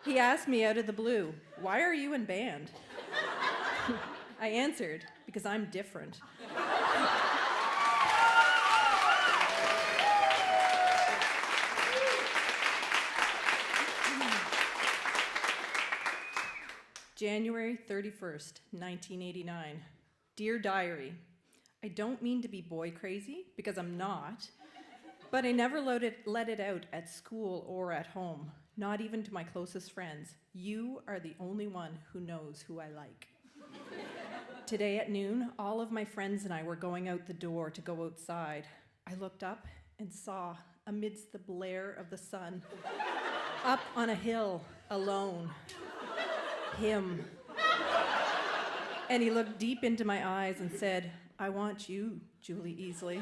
He asked me out of the blue, "Why are you in band?" I answered, "Because I'm different." January 31st, 1989. Dear Diary, I don't mean to be boy crazy, because I'm not, but I never let it out at school or at home, not even to my closest friends. You are the only one who knows who I like. Today at noon, all of my friends and I were going out the door to go outside. I looked up and saw, amidst the blare of the sun, up on a hill, alone, him. And he looked deep into my eyes and said, "I want you, Julie Easley."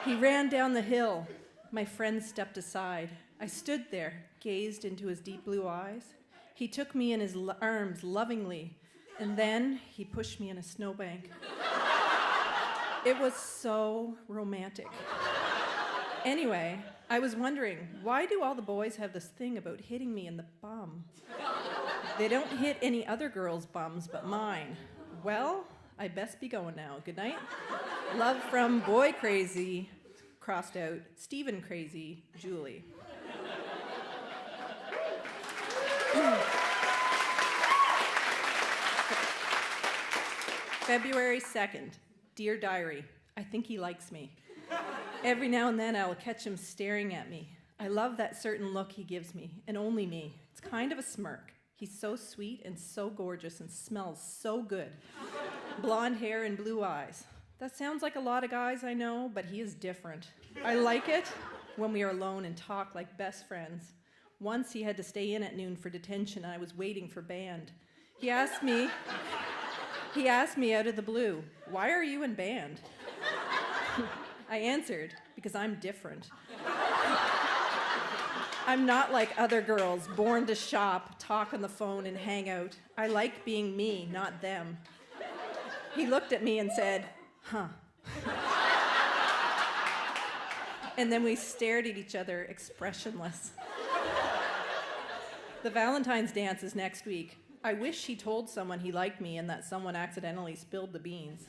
He ran down the hill. My friends stepped aside. I stood there, gazed into his deep blue eyes. He took me in his arms lovingly, and then he pushed me in a snowbank. It was so romantic. Anyway, I was wondering, why do all the boys have this thing about hitting me in the bum? They don't hit any other girls' bums but mine. Well, I best be going now. Good night. Love from Boy Crazy, crossed out, Stephen Crazy, Julie. February 2nd. Dear Diary, I think he likes me. Every now and then I will catch him staring at me. I love that certain look he gives me, and only me. It's kind of a smirk. He's so sweet and so gorgeous and smells so good. Blonde hair and blue eyes. That sounds like a lot of guys I know, but he is different. I like it when we are alone and talk like best friends. Once he had to stay in at noon for detention and I was waiting for band. He asked me out of the blue, "Why are you in band?" I answered, "Because I'm different. I'm not like other girls, born to shop, talk on the phone, and hang out. I like being me, not them." He looked at me and said, "Huh." And then we stared at each other, expressionless. The Valentine's dance is next week. I wish he told someone he liked me and that someone accidentally spilled the beans.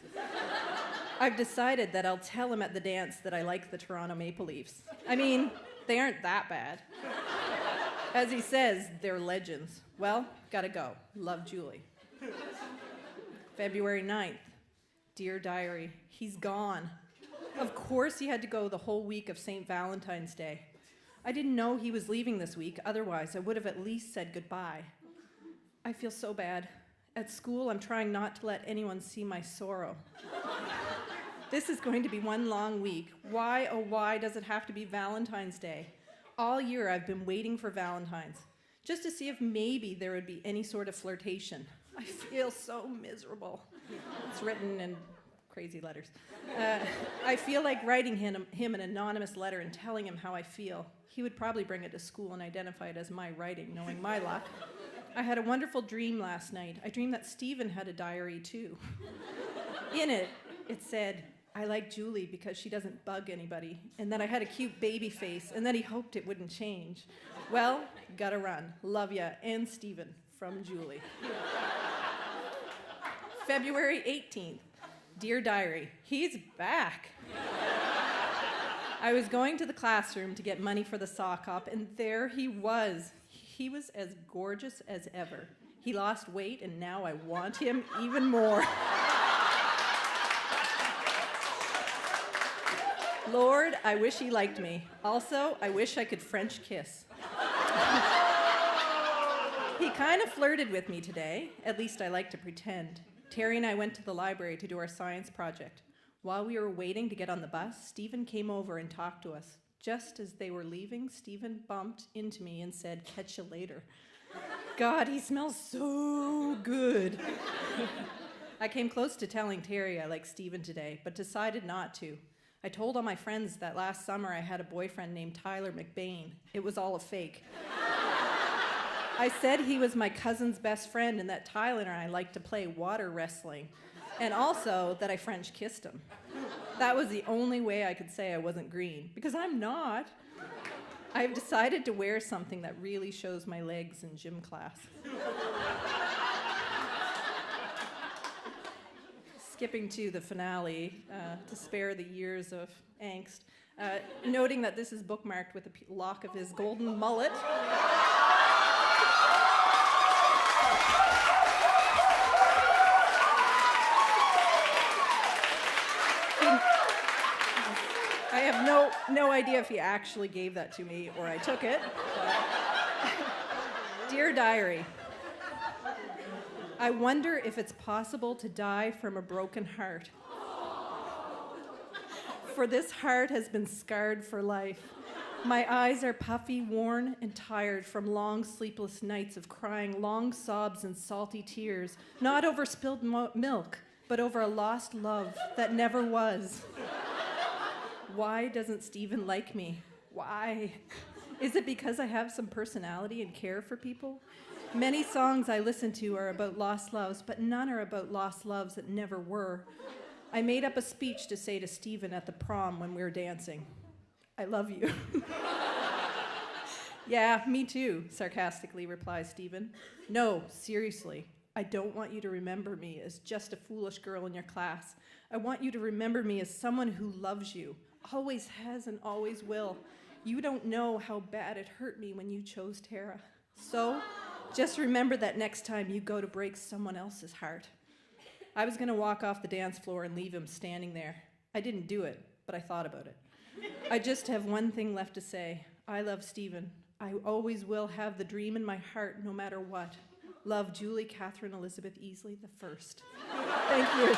I've decided that I'll tell him at the dance that I like the Toronto Maple Leafs. I mean, they aren't that bad. As he says, they're legends. Well, gotta go. Love, Julie. February 9th. Dear Diary, he's gone. Of course he had to go the whole week of St. Valentine's Day. I didn't know he was leaving this week, otherwise I would have at least said goodbye. I feel so bad. At school, I'm trying not to let anyone see my sorrow. This is going to be one long week. Why, oh why, does it have to be Valentine's Day? All year I've been waiting for Valentine's, just to see if maybe there would be any sort of flirtation. I feel so miserable. It's written in crazy letters. I feel like writing him an anonymous letter and telling him how I feel. He would probably bring it to school and identify it as my writing, knowing my luck. I had a wonderful dream last night. I dreamed that Stephen had a diary too. In it, it said, "I like Julie because she doesn't bug anybody," and that I had a cute baby face, and that he hoped it wouldn't change. Well, gotta run. Love ya, and Stephen, from Julie. February 18th. Dear Diary, he's back. I was going to the classroom to get money for the sock hop, and there he was. He was as gorgeous as ever. He lost weight, and now I want him even more. Lord, I wish he liked me. Also, I wish I could French kiss. He kind of flirted with me today. At least I like to pretend. Terry and I went to the library to do our science project. While we were waiting to get on the bus, Stephen came over and talked to us. Just as they were leaving, Stephen bumped into me and said, "Catch you later." God, he smells so good. I came close to telling Terry I like Stephen today, but decided not to. I told all my friends that last summer I had a boyfriend named Tyler McBain. It was all a fake. I said he was my cousin's best friend and that Tyler and I liked to play water wrestling, and also that I French kissed him. That was the only way I could say I wasn't green, because I'm not. I've decided to wear something that really shows my legs in gym class. Skipping to the finale to spare the years of angst, noting that this is bookmarked with a lock of his golden mullet. I have no idea if he actually gave that to me or I took it. Dear Diary, I wonder if it's possible to die from a broken heart. For this heart has been scarred for life. My eyes are puffy, worn, and tired from long sleepless nights of crying long sobs and salty tears, not over spilled milk, but over a lost love that never was. Why doesn't Stephen like me? Why? Is it because I have some personality and care for people? Many songs I listen to are about lost loves, but none are about lost loves that never were. I made up a speech to say to Stephen at the prom when we were dancing. I love you. Yeah, me too, sarcastically replies Stephen. No, seriously, I don't want you to remember me as just a foolish girl in your class. I want you to remember me as someone who loves you, always has and always will. You don't know how bad it hurt me when you chose Tara. So, just remember that next time you go to break someone else's heart. I was going to walk off the dance floor and leave him standing there. I didn't do it, but I thought about it. I just have one thing left to say. I love Stephen. I always will have the dream in my heart no matter what. Love, Julie Catherine Elizabeth Easley the First. Thank you.